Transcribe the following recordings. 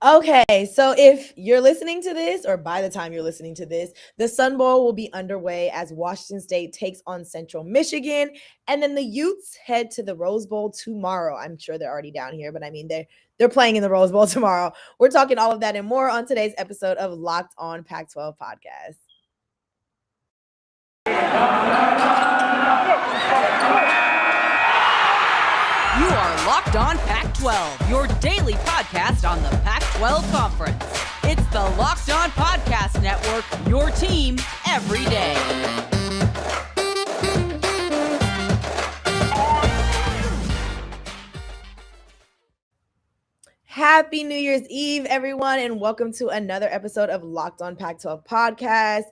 Okay, so if you're listening to this, or by the time you're listening to this, the Sun Bowl will be underway as Washington State takes on Central Michigan, and then the Utes head to the Rose Bowl tomorrow. I'm sure they're already down here, but I mean they're playing in the Rose Bowl tomorrow. We're talking all of that and more on today's episode of Locked On Pac-12 podcast. You are Locked On Pac-12, your daily podcast on the Pac-12 Conference. It's the Locked On Podcast Network, your team every day. Happy New Year's Eve, everyone, and welcome to another episode of Locked On Pac-12 podcast.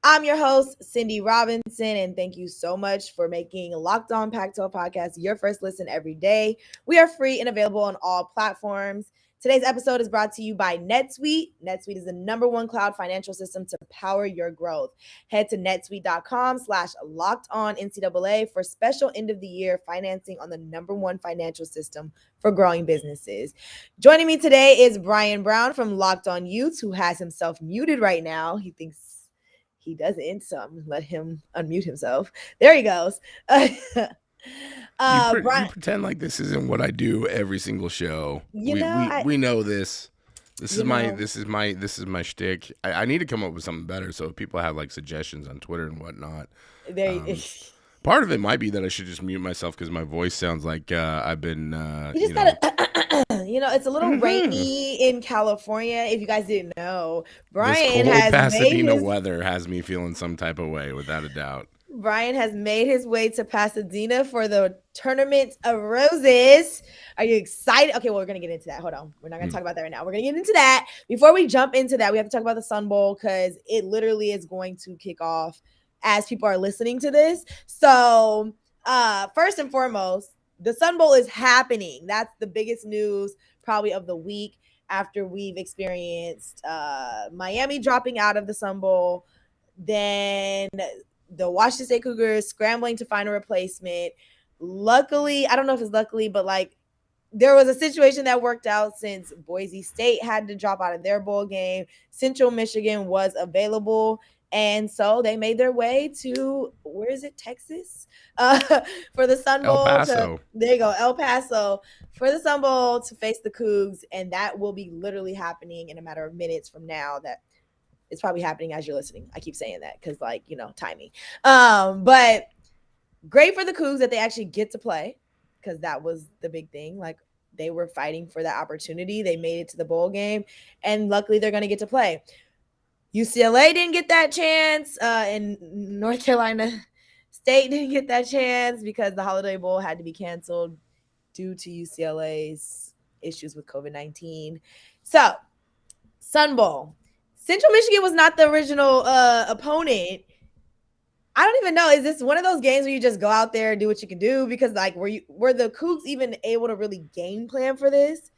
I'm your host, Cindy Robinson, and thank you so much for making Locked On Pac-12 podcast your first listen every day. We are free and available on all platforms. Today's episode is brought to you by NetSuite. NetSuite is the #1 cloud financial system to power your growth. Head to netsuite.com/lockedonncaa for special end of the year financing on the #1 financial system for growing businesses. Joining me today is Bryan Brown from Locked On Utes, who has himself muted right now. He thinks he doesn't, so I'm going to let him unmute himself. There he goes. You pretend like this isn't what I do every single show. We know this. This is my shtick. I need to come up with something better. So if people have like suggestions on Twitter and whatnot, part of it might be that I should just mute myself because my voice sounds like I've been. It's a little rainy in California. If you guys didn't know, Bryan this cold has Pasadena weather has me feeling some type of way, without a doubt. Bryan has made his way to Pasadena for the Tournament of Roses. Are you excited? Okay, well, we're going to get into that. Hold on. We're not going to talk about that right now. We're going to get into that. Before we jump into that, we have to talk about the Sun Bowl because it literally is going to kick off as people are listening to this. So, first and foremost, the Sun Bowl is happening. That's the biggest news probably of the week after we've experienced Miami dropping out of the Sun Bowl. Then the Washington State Cougars scrambling to find a replacement. Luckily, I don't know if it's luckily, but like there was a situation that worked out since Boise State had to drop out of their bowl game. Central Michigan was available. And so they made their way to, where is it, Texas? For the Sun Bowl. El Paso. There you go, El Paso. For the Sun Bowl to face the Cougs. And that will be literally happening in a matter of minutes from now. That it's probably happening as you're listening. I keep saying that because, like, timing. But great for the Cougs that they actually get to play because that was the big thing. Like, they were fighting for that opportunity. They made it to the bowl game. And luckily, they're going to get to play. UCLA didn't get that chance, and North Carolina State didn't get that chance because the Holiday Bowl had to be canceled due to UCLA's issues with COVID-19. So, Sun Bowl. Central Michigan was not the original opponent. I don't even know. Is this one of those games where you just go out there and do what you can do? Because, like, were the Cougs even able to really game plan for this?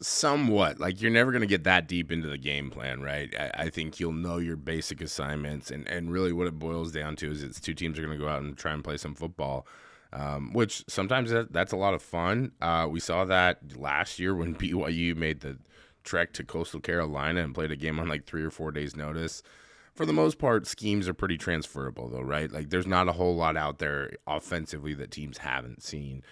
Somewhat. Like, you're never going to get that deep into the game plan, right? I think you'll know your basic assignments, and really what it boils down to is it's two teams are going to go out and try and play some football, which sometimes that's a lot of fun. We saw that last year when BYU made the trek to Coastal Carolina and played a game on like 3 or 4 days' notice. For the most part, schemes are pretty transferable, though, right? Like, there's not a whole lot out there offensively that teams haven't seen.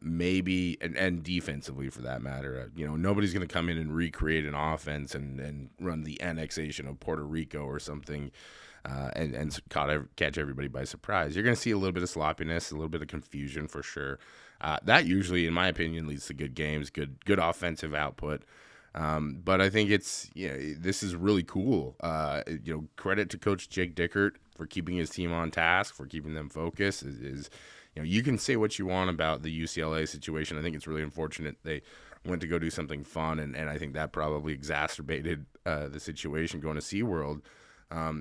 Maybe and defensively for that matter, nobody's going to come in and recreate an offense and run the annexation of Puerto Rico or something and catch everybody by surprise. You're going to see a little bit of sloppiness, a little bit of confusion for sure. That usually, in my opinion, leads to good games, good offensive output. But I think this is really cool. Credit to Coach Jake Dickert for keeping his team on task, for keeping them focused. You can say what you want about the UCLA situation. I think it's really unfortunate they went to go do something fun, and I think that probably exacerbated the situation going to SeaWorld.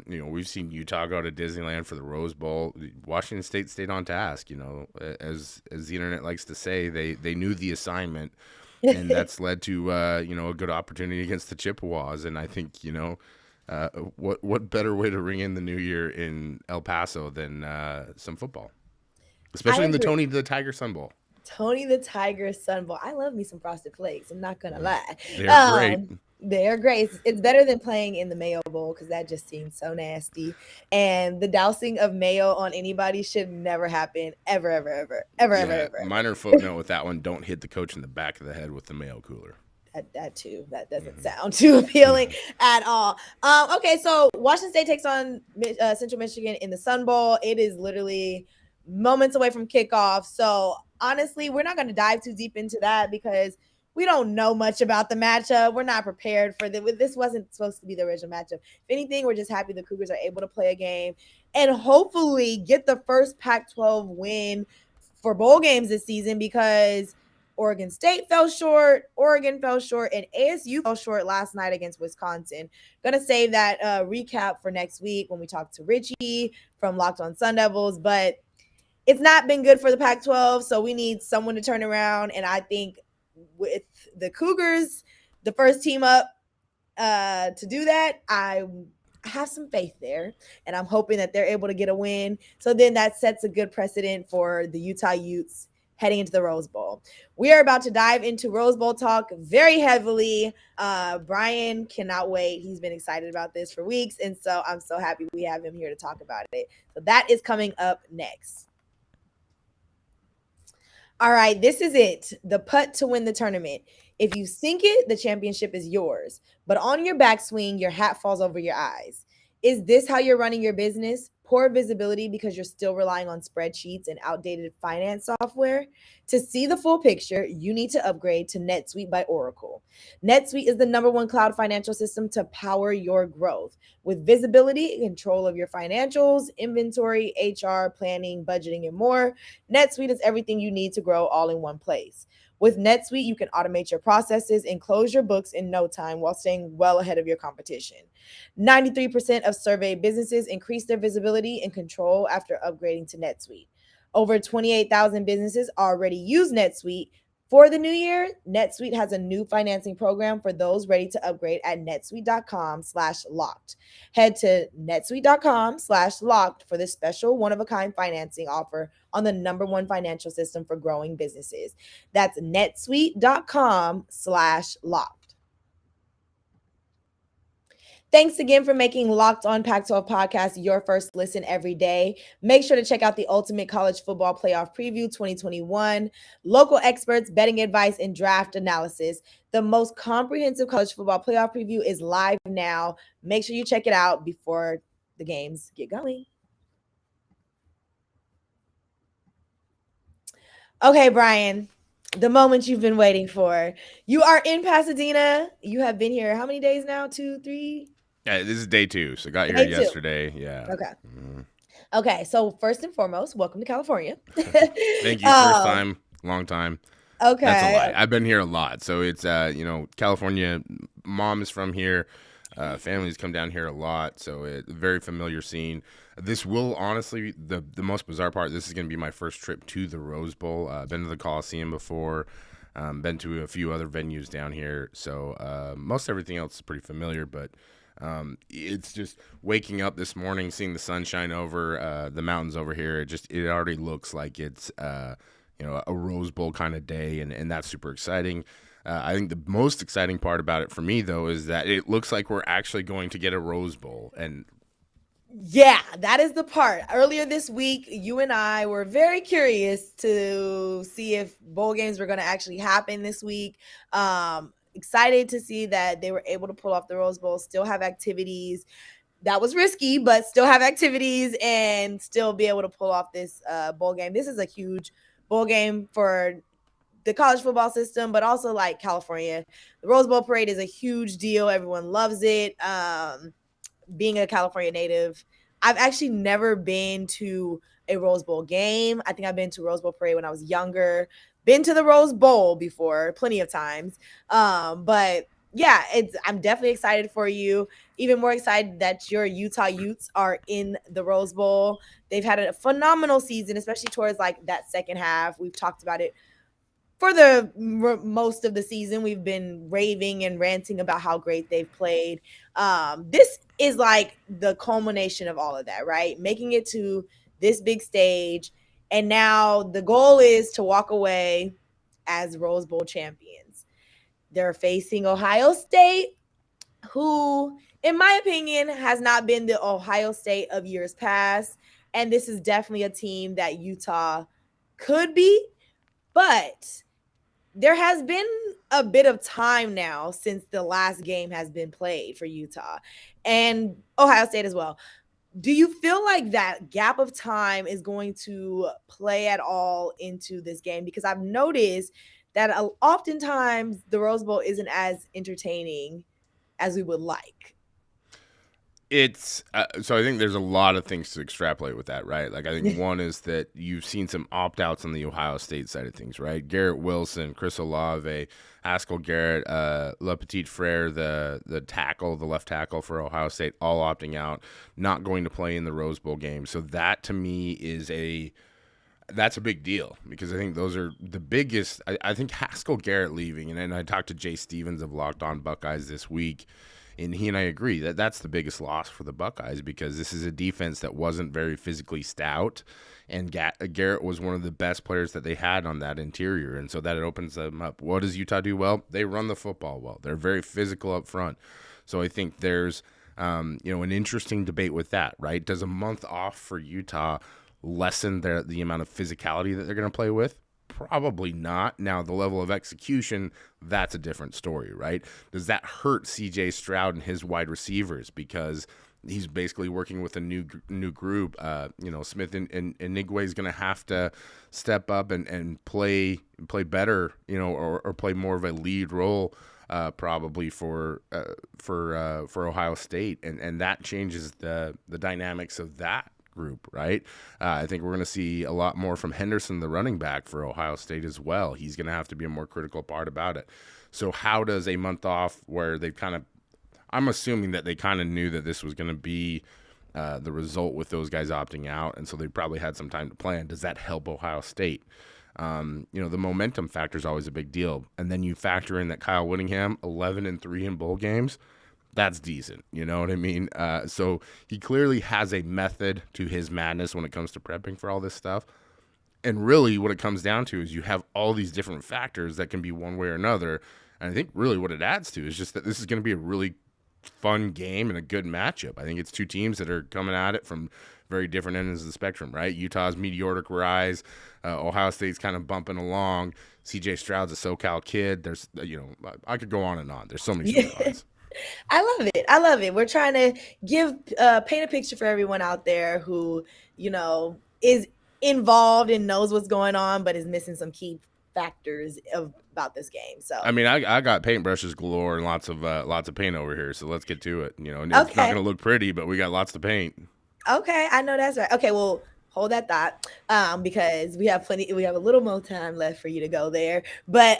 We've seen Utah go to Disneyland for the Rose Bowl. Washington State stayed on task. As the internet likes to say, they knew the assignment, and that's led to a good opportunity against the Chippewas. And I think what better way to ring in the new year in El Paso than some football. Especially in the Tony the Tiger Sun Bowl. Tony the Tiger Sun Bowl. I love me some Frosted Flakes. I'm not gonna lie. They're great. They're great. It's better than playing in the Mayo Bowl because that just seems so nasty. And the dousing of mayo on anybody should never happen. Ever, ever, ever, ever, ever, ever. Minor footnote with that one: don't hit the coach in the back of the head with the mayo cooler. That too. That doesn't sound too appealing at all. Okay, so Washington State takes on Central Michigan in the Sun Bowl. It is literally moments away from kickoff. So honestly, we're not going to dive too deep into that because we don't know much about the matchup. We're not prepared for this. Wasn't supposed to be the original matchup. If anything, we're just happy the Cougars are able to play a game and hopefully get the first Pac-12 win for bowl games this season because Oregon State fell short, Oregon fell short, and ASU fell short last night against Wisconsin. Gonna save that recap for next week when we talk to Richie from Locked On Sun Devils, but it's not been good for the Pac-12, so we need someone to turn around, and I think with the Cougars, the first team up to do that, I have some faith there, and I'm hoping that they're able to get a win. So then that sets a good precedent for the Utah Utes heading into the Rose Bowl. We are about to dive into Rose Bowl talk very heavily. Bryan cannot wait. He's been excited about this for weeks, and so I'm so happy we have him here to talk about it. So that is coming up next. All right, this is it. The putt to win the tournament. If you sink it, the championship is yours. But on your backswing, your hat falls over your eyes. Is this how you're running your business? Poor visibility because you're still relying on spreadsheets and outdated finance software? To see the full picture, you need to upgrade to NetSuite by Oracle. NetSuite is the #1 cloud financial system to power your growth. With visibility and control of your financials, inventory, HR, planning, budgeting, and more, NetSuite is everything you need to grow all in one place. With NetSuite, you can automate your processes and close your books in no time while staying well ahead of your competition. 93% of surveyed businesses increase their visibility and control after upgrading to NetSuite. Over 28,000 businesses already use NetSuite. For the new year, NetSuite has a new financing program for those ready to upgrade at netsuite.com/locked. Head to netsuite.com/locked for this special one-of-a-kind financing offer on the #1 financial system for growing businesses. That's netsuite.com/locked. Thanks again for making Locked On Pac-12 podcast your first listen every day. Make sure to check out the Ultimate College Football Playoff Preview 2021, local experts, betting advice, and draft analysis. The most comprehensive college football playoff preview is live now. Make sure you check it out before the games get going. Okay, Bryan, the moment you've been waiting for. You are in Pasadena. You have been here how many days now? 2, 3? Yeah, this is day 2, so got here yesterday. Yeah. Okay. Okay, so first and foremost, welcome to California. Thank you. First time, long time. Okay. That's a lie. I've been here a lot. So it's, California. Mom is from here. Families come down here a lot. So it's a very familiar scene. This will honestly, the most bizarre part, this is going to be my first trip to the Rose Bowl. Been to the Coliseum before. Been to a few other venues down here. So most everything else is pretty familiar, but it's just waking up this morning, seeing the sunshine over the mountains over here. It already looks like it's a Rose Bowl kind of day, and that's super exciting. I think the most exciting part about it for me, though, is that it looks like we're actually going to get a Rose Bowl. And yeah, that is the part. Earlier this week, you and I were very curious to see if bowl games were going to actually happen this week. Excited to see that they were able to pull off the Rose Bowl, still have activities. That was risky, but still have activities and still be able to pull off this bowl game. This is a huge bowl game for the college football system, but also like California. The Rose Bowl parade is a huge deal. Everyone loves it. Being a California native, I've actually never been to a Rose Bowl game. I think I've been to Rose Bowl parade when I was younger. Been to the Rose Bowl before, plenty of times. But yeah, I'm definitely excited for you. Even more excited that your Utah Utes are in the Rose Bowl. They've had a phenomenal season, especially towards like that second half. We've talked about it for the most of the season. We've been raving and ranting about how great they've played. This is like the culmination of all of that, right? Making it to this big stage, And now the goal is to walk away as Rose Bowl champions. They're facing Ohio State, who, in my opinion, has not been the Ohio State of years past. And this is definitely a team that Utah could be. But there has been a bit of time now since the last game has been played for Utah and Ohio State as well. Do you feel like that gap of time is going to play at all into this game? Because I've noticed that oftentimes the Rose Bowl isn't as entertaining as we would like. It's so I think there's a lot of things to extrapolate with that, right? Like I think one is that you've seen some opt-outs on the Ohio State side of things, right? Garrett Wilson, Chris Olave, Haskell Garrett, Le Petit Frere, the left tackle for Ohio State, all opting out, not going to play in the Rose Bowl game. So that to me is that's a big deal because I think those are the biggest. I think Haskell Garrett leaving, and then I talked to Jay Stevens of Locked On Buckeyes this week. And he and I agree that that's the biggest loss for the Buckeyes because this is a defense that wasn't very physically stout, and Garrett was one of the best players that they had on that interior, and so that it opens them up. What does Utah do well? They run the football well. They're very physical up front. So I think there's an interesting debate with that, right? Does a month off for Utah lessen the amount of physicality that they're going to play with? Probably not. Now, the level of execution, that's a different story, right? Does that hurt CJ Stroud and his wide receivers because he's basically working with a new group? Smith and Nigwe is going to have to step up and play better, or play more of a lead role probably for Ohio State, and that changes the dynamics of that group, right? I think we're going to see a lot more from Henderson, the running back for Ohio State as well. He's going to have to be a more critical part about it. So how does a month off where they've I'm assuming that they kind of knew that this was going to be the result with those guys opting out, and so they probably had some time to plan. Does that help Ohio State? The momentum factor is always a big deal. And then you factor in that Kyle Whittingham, 11-3 in bowl games. That's decent. You know what I mean? So he clearly has a method to his madness when it comes to prepping for all this stuff. And really what it comes down to is you have all these different factors that can be one way or another. And I think really what it adds to is just that this is going to be a really fun game and a good matchup. I think it's two teams that are coming at it from very different ends of the spectrum, right? Utah's meteoric rise. Ohio State's kind of bumping along. CJ Stroud's a SoCal kid. There's, I could go on and on. There's so many storylines. I love it. We're trying to paint a picture for everyone out there who, is involved and knows what's going on, but is missing some key factors about this game. So I mean, I got paintbrushes galore and lots of paint over here. So let's get to it. It's okay. Not going to look pretty, but we got lots to paint. Okay, I know that's right. Okay, well, hold that thought, because we have a little more time left for you to go there. But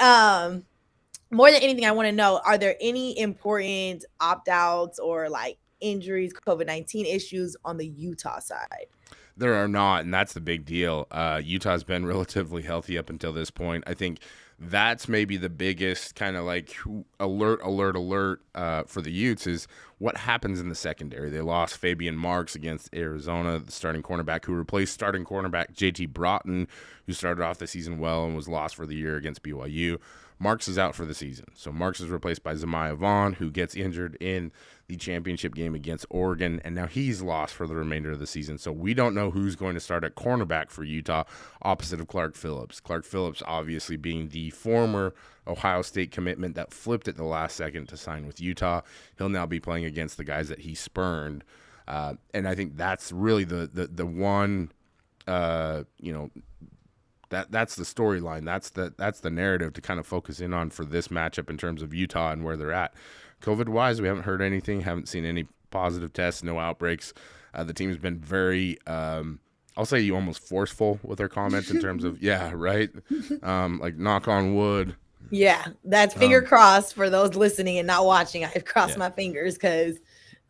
more than anything, I want to know, are there any important opt-outs or like injuries, COVID-19 issues on the Utah side? There are not, and that's the big deal. Utah's been relatively healthy up until this point. I think that's maybe the biggest kind of like alert for the Utes is what happens in the secondary. They lost Fabian Marks against Arizona, the starting cornerback, who replaced starting cornerback JT Broughton, who started off the season well and was lost for the year against BYU. Marks is out for the season. So Marks is replaced by Zemiah Vaughn, who gets injured in the championship game against Oregon, and now he's lost for the remainder of the season. So we don't know who's going to start at cornerback for Utah opposite of Clark Phillips. Clark Phillips obviously being the former Ohio State commitment that flipped at the last second to sign with Utah. He'll now be playing against the guys that he spurned. And I think that's really the one, that's the storyline. That's the narrative to kind of focus in on for this matchup in terms of Utah and where they're at. COVID-wise, we haven't heard anything, haven't seen any positive tests, no outbreaks. The team's been very, I'll say almost forceful with their comments in terms of, yeah, right? Like knock on wood. Yeah, that's finger crossed for those listening and not watching. I've crossed my fingers because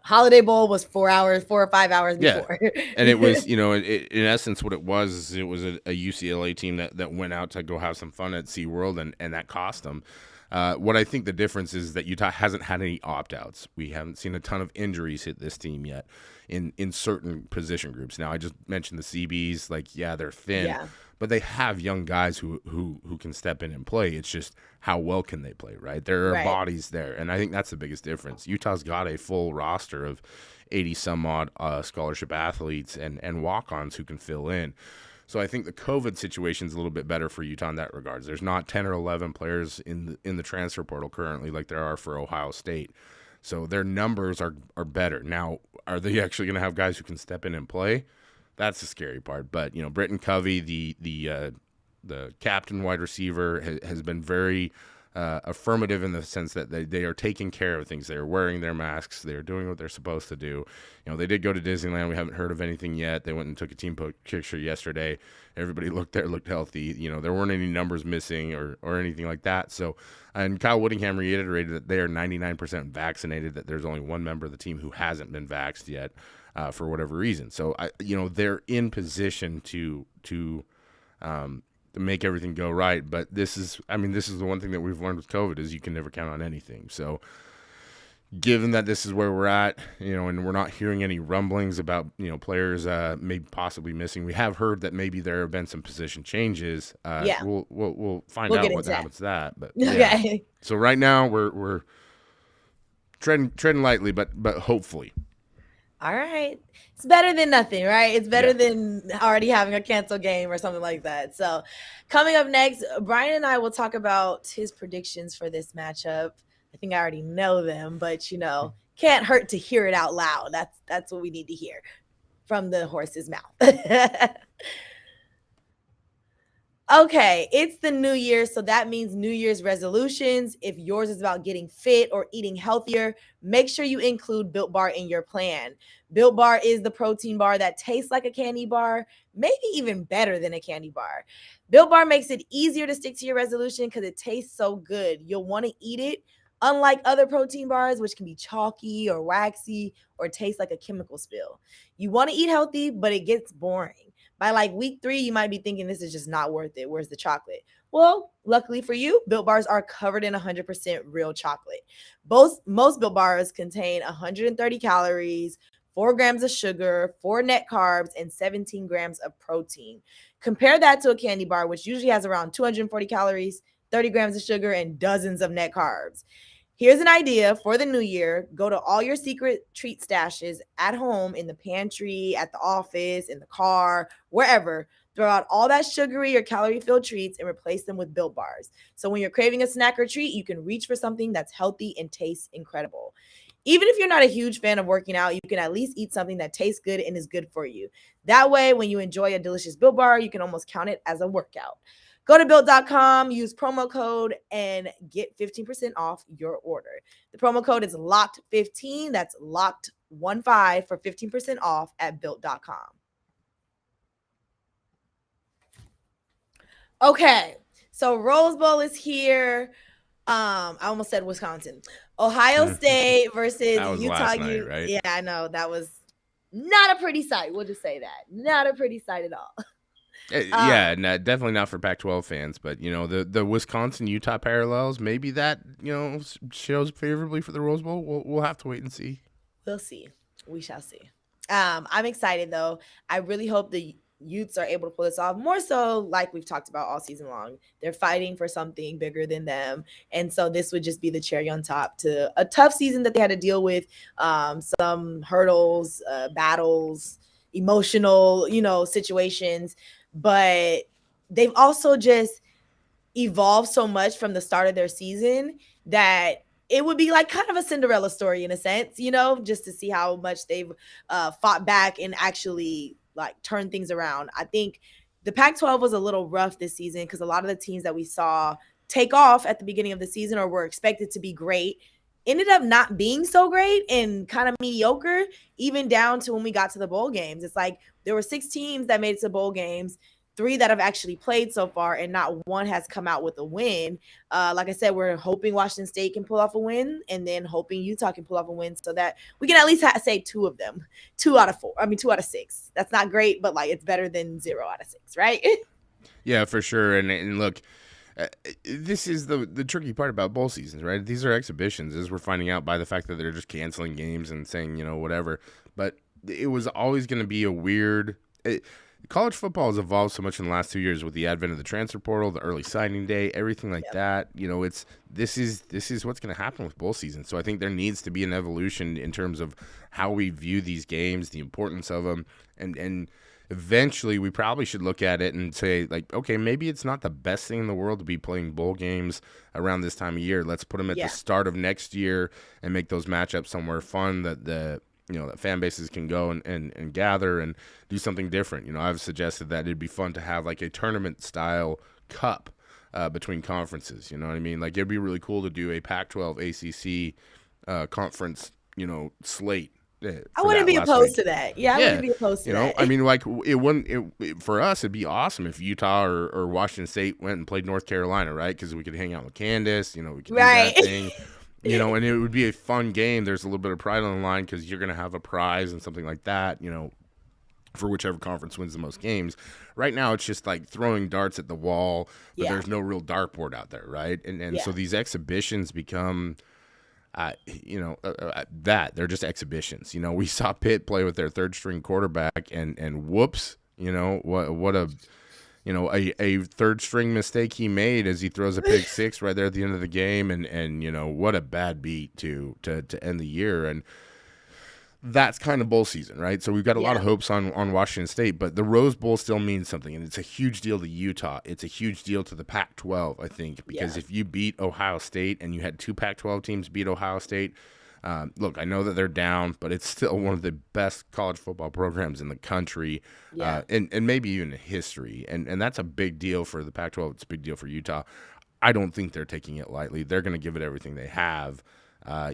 Holiday Bowl was 4 or 5 hours before. Yeah. And it was, in essence, what it was a UCLA team that went out to go have some fun at SeaWorld, and that cost them. What I think the difference is that Utah hasn't had any opt-outs. We haven't seen a ton of injuries hit this team yet in certain position groups. Now, I just mentioned the CBs. Like, yeah, they're thin, but they have young guys who can step in and play. It's just how well can they play, right? There are bodies there, and I think that's the biggest difference. Utah's got a full roster of 80-some-odd scholarship athletes and walk-ons who can fill in. So I think the COVID situation is a little bit better for Utah in that regards. There's not 10 or 11 players in the transfer portal currently like there are for Ohio State. So their numbers are better. Now, are they actually going to have guys who can step in and play? That's the scary part. But, Britton Covey, the captain wide receiver, has been very affirmative in the sense that they are taking care of things. They are wearing their masks. They are doing what they're supposed to do. They did go to Disneyland. We haven't heard of anything yet. They went and took a team picture yesterday. Everybody looked healthy. There weren't any numbers missing or anything like that. So, and Kyle Whittingham reiterated that they are 99% vaccinated, that there's only one member of the team who hasn't been vaxxed yet for whatever reason. So, they're in position to make everything go right. But this is the one thing that we've learned with COVID is you can never count on anything. So given that this is where we're at, and we're not hearing any rumblings about, players maybe possibly missing. We have heard that maybe there have been some position changes. We'll find out what happens to that. But okay. So right now we're treading lightly, but hopefully. All right. It's better than nothing, right? It's better than already having a canceled game or something like that. So coming up next, Bryan and I will talk about his predictions for this matchup. I think I already know them, but, can't hurt to hear it out loud. That's what we need to hear from the horse's mouth. Okay, it's the new year, so that means New Year's resolutions. If yours is about getting fit or eating healthier, make sure you include Built Bar in your plan. Built Bar is the protein bar that tastes like a candy bar, maybe even better than a candy bar. Built Bar makes it easier to stick to your resolution because it tastes so good. You'll want to eat it, unlike other protein bars, which can be chalky or waxy or taste like a chemical spill. You want to eat healthy, but it gets boring. By like week 3, you might be thinking this is just not worth it. Where's the chocolate? Well, luckily for you, Built Bars are covered in 100% real chocolate. Most Built Bars contain 130 calories, 4 grams of sugar, 4 net carbs, and 17 grams of protein. Compare that to a candy bar, which usually has around 240 calories, 30 grams of sugar, and dozens of net carbs. Here's an idea for the new year. Go to all your secret treat stashes at home, in the pantry, at the office, in the car, wherever. Throw out all that sugary or calorie-filled treats and replace them with Built Bars. So when you're craving a snack or treat, you can reach for something that's healthy and tastes incredible. Even if you're not a huge fan of working out, you can at least eat something that tastes good and is good for you. That way, when you enjoy a delicious Built Bar, you can almost count it as a workout. Go to Built.com, use promo code, and get 15% off your order. The promo code is LOCKED15. That's LOCKED15 for 15% off at Built.com. Okay, so Rose Bowl is here. I almost said Wisconsin. Ohio State versus Utah. Last night, right? Yeah, I know. That was not a pretty sight. We'll just say that. Not a pretty sight at all. Definitely not for Pac-12 fans, but the Wisconsin-Utah parallels, maybe that shows favorably for the Rose Bowl. We'll have to wait and see. We'll see. We shall see. I'm excited though. I really hope the Utes are able to pull this off. More so, like we've talked about all season long, they're fighting for something bigger than them, and so this would just be the cherry on top to a tough season that they had to deal with. Some hurdles, battles, emotional, situations. But they've also just evolved so much from the start of their season that it would be like kind of a Cinderella story in a sense, just to see how much they've fought back and actually like turn things around. I think the Pac-12 was a little rough this season because a lot of the teams that we saw take off at the beginning of the season or were expected to be great ended up not being so great and kind of mediocre, even down to when we got to the bowl games. It's like there were 6 teams that made it to bowl games, 3 that have actually played so far, and not one has come out with a win. Like I said, we're hoping Washington State can pull off a win, and then hoping Utah can pull off a win so that we can at least say 2 of them. 2 out of 6. That's not great, but like it's better than 0 out of 6, right? Yeah, for sure. And look, this is the tricky part about bowl seasons, right? These are exhibitions, as we're finding out by the fact that they're just canceling games and saying, whatever. But it was always going to be a weird. College football has evolved so much in the last 2 years with the advent of the transfer portal, the early signing day, everything like that. This is what's going to happen with bowl season. So I think there needs to be an evolution in terms of how we view these games, the importance of them, and eventually we probably should look at it and say, like, okay, maybe it's not the best thing in the world to be playing bowl games around this time of year. Let's put them at the start of next year and make those matchups somewhere fun that that fan bases can go and gather and do something different. I've suggested that it'd be fun to have like a tournament style cup between conferences. You know what I mean? Like, it'd be really cool to do a Pac-12 ACC conference, slate. I wouldn't be opposed to that. Yeah, I wouldn't be opposed to that. I mean, like, it wouldn't. For us, it'd be awesome if Utah or Washington State went and played North Carolina, right? Because we could hang out with Candace. We could do that thing. And it would be a fun game. There's a little bit of pride on the line because you're going to have a prize and something like that, for whichever conference wins the most games. Right now, it's just like throwing darts at the wall, but there's no real dartboard out there, right? And so these exhibitions become, they're just exhibitions. We saw Pitt play with their third-string quarterback, and whoops, what a third-string mistake he made as he throws a pick six right there at the end of the game, and what a bad beat to end the year. And that's kind of bowl season, right? So we've got a lot of hopes on Washington State, but the Rose Bowl still means something, and it's a huge deal to Utah. It's a huge deal to the Pac-12, I think, because if you beat Ohio State and you had two Pac-12 teams beat Ohio State, look, I know that they're down, but it's still one of the best college football programs in the country, and maybe even in history. And that's a big deal for the Pac-12. It's a big deal for Utah. I don't think they're taking it lightly. They're going to give it everything they have.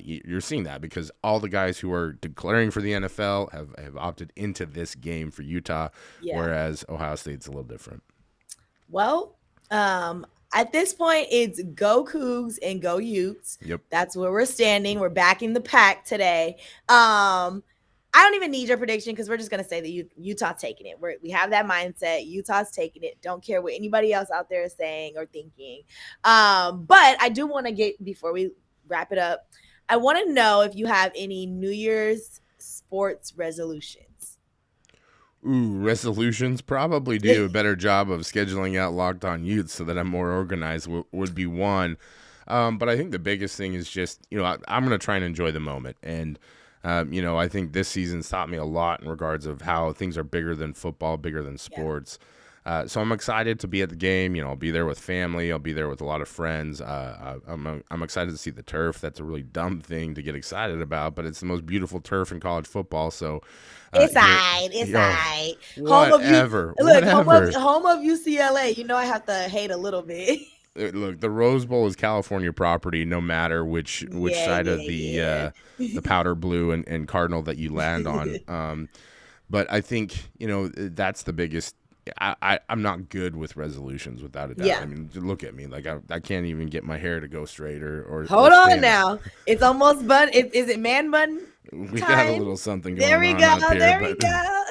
You're seeing that because all the guys who are declaring for the NFL have opted into this game for Utah, whereas Ohio State's a little different. Well, at this point, it's go Cougs and go Utes. Yep. That's where we're standing. We're backing the pack today. I don't even need your prediction because we're just going to say that Utah's taking it. We have that mindset. Utah's taking it. Don't care what anybody else out there is saying or thinking. But I do want to get, before we wrap it up, I want to know if you have any New Year's sports resolutions. Ooh, resolutions? Probably do a better job of scheduling out Locked On Utes so that I'm more organized would be one. But I think the biggest thing is just, I'm going to try and enjoy the moment. And, I think this season's taught me a lot in regards of how things are bigger than football, bigger than sports. So I'm excited to be at the game. I'll be there with family. I'll be there with a lot of friends. I'm excited to see the turf. That's a really dumb thing to get excited about, but it's the most beautiful turf in college football. So it's all right. Whatever. Home of UCLA. I have to hate a little bit. Look, the Rose Bowl is California property, no matter which side of the powder blue and cardinal that you land on. But I think that's the biggest. I'm not good with resolutions, without a doubt. Yeah. I mean, look at me. Like, I can't even get my hair to go straight or hold on now. It's almost bun. Is it man bun? We got a little something going on. There we go.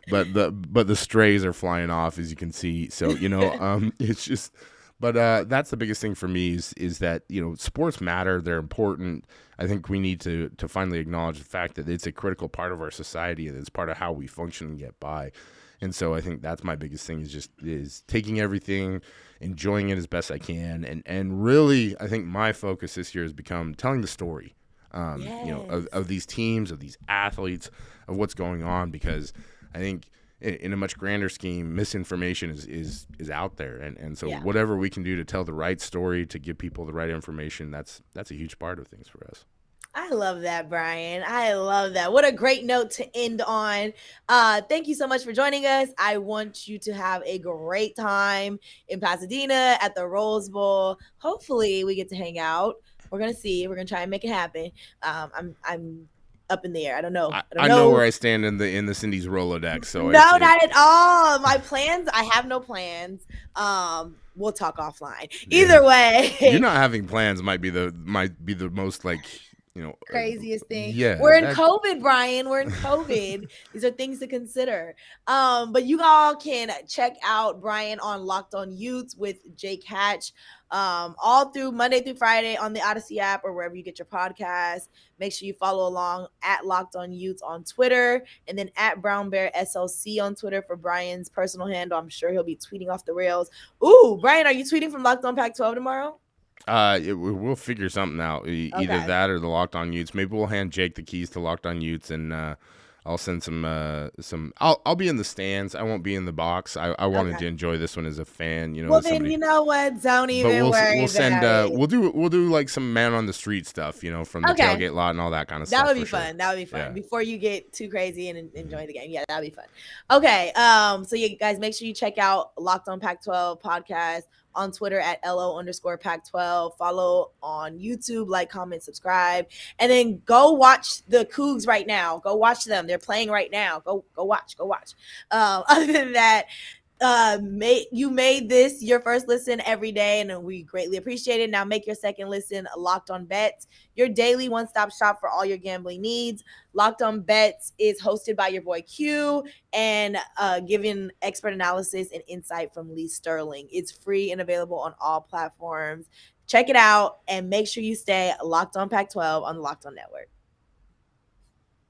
But the strays are flying off, as you can see. So, it's just, but that's the biggest thing for me is that, sports matter. They're important. I think we need to finally acknowledge the fact that it's a critical part of our society and it's part of how we function and get by. And so I think that's my biggest thing is taking everything, enjoying it as best I can. And really, I think my focus this year has become telling the story, of these teams, of these athletes, of what's going on, because I think in a much grander scheme, misinformation is out there. And so whatever we can do to tell the right story, to give people the right information, that's a huge part of things for us. I love that, Bryan. I love that. What a great note to end on. Thank you so much for joining us. I want you to have a great time in Pasadena at the Rose Bowl. Hopefully we get to hang out. We're going to see. We're going to try and make it happen. I'm up in the air. I don't know. I know where I stand in the Cindy's Rolodex. So not at all. My plans, I have no plans. We'll talk offline. Either way. You're not having plans might be the most, like, craziest thing. Yeah, We're in COVID, Brian. We're in COVID. These are things to consider. But you all can check out Brian on Locked On Utes with Jake Hatch all through Monday through Friday on the Odyssey app or wherever you get your podcast. Make sure you follow along at Locked On Utes on Twitter, and then at Brown Bear SLC on Twitter for Brian's personal handle. I'm sure he'll be tweeting off the rails. Ooh, Brian, are you tweeting from Locked On Pac-12 tomorrow? We'll figure something out. Either that or the Locked On Utes. Maybe we'll hand Jake the keys to Locked On Utes, and I'll send some. I'll be in the stands. I won't be in the box. I wanted to enjoy this one as a fan. Well, then you know what? Don't even worry. We'll send. We'll do like some man on the street stuff. From the tailgate lot and all that kind of stuff. That would be fun. That would be fun. Yeah. Before you get too crazy and enjoy the game. Yeah, that would be fun. Okay. So you guys make sure you check out Locked On Pac-12 podcast on Twitter at LO_Pac-12. Follow on YouTube, like, comment, subscribe, and then go watch the Cougs right now. Go watch them. They're playing right now. Go watch. Other than that, you made this your first listen every day, and we greatly appreciate it. Now make your second listen Locked On Bets, your daily one-stop shop for all your gambling needs. Locked On Bets is hosted by your boy Q and giving expert analysis and insight from Lee Sterling. It's free and available on all platforms. Check it out and make sure you stay Locked On Pac-12 on the Locked On Network.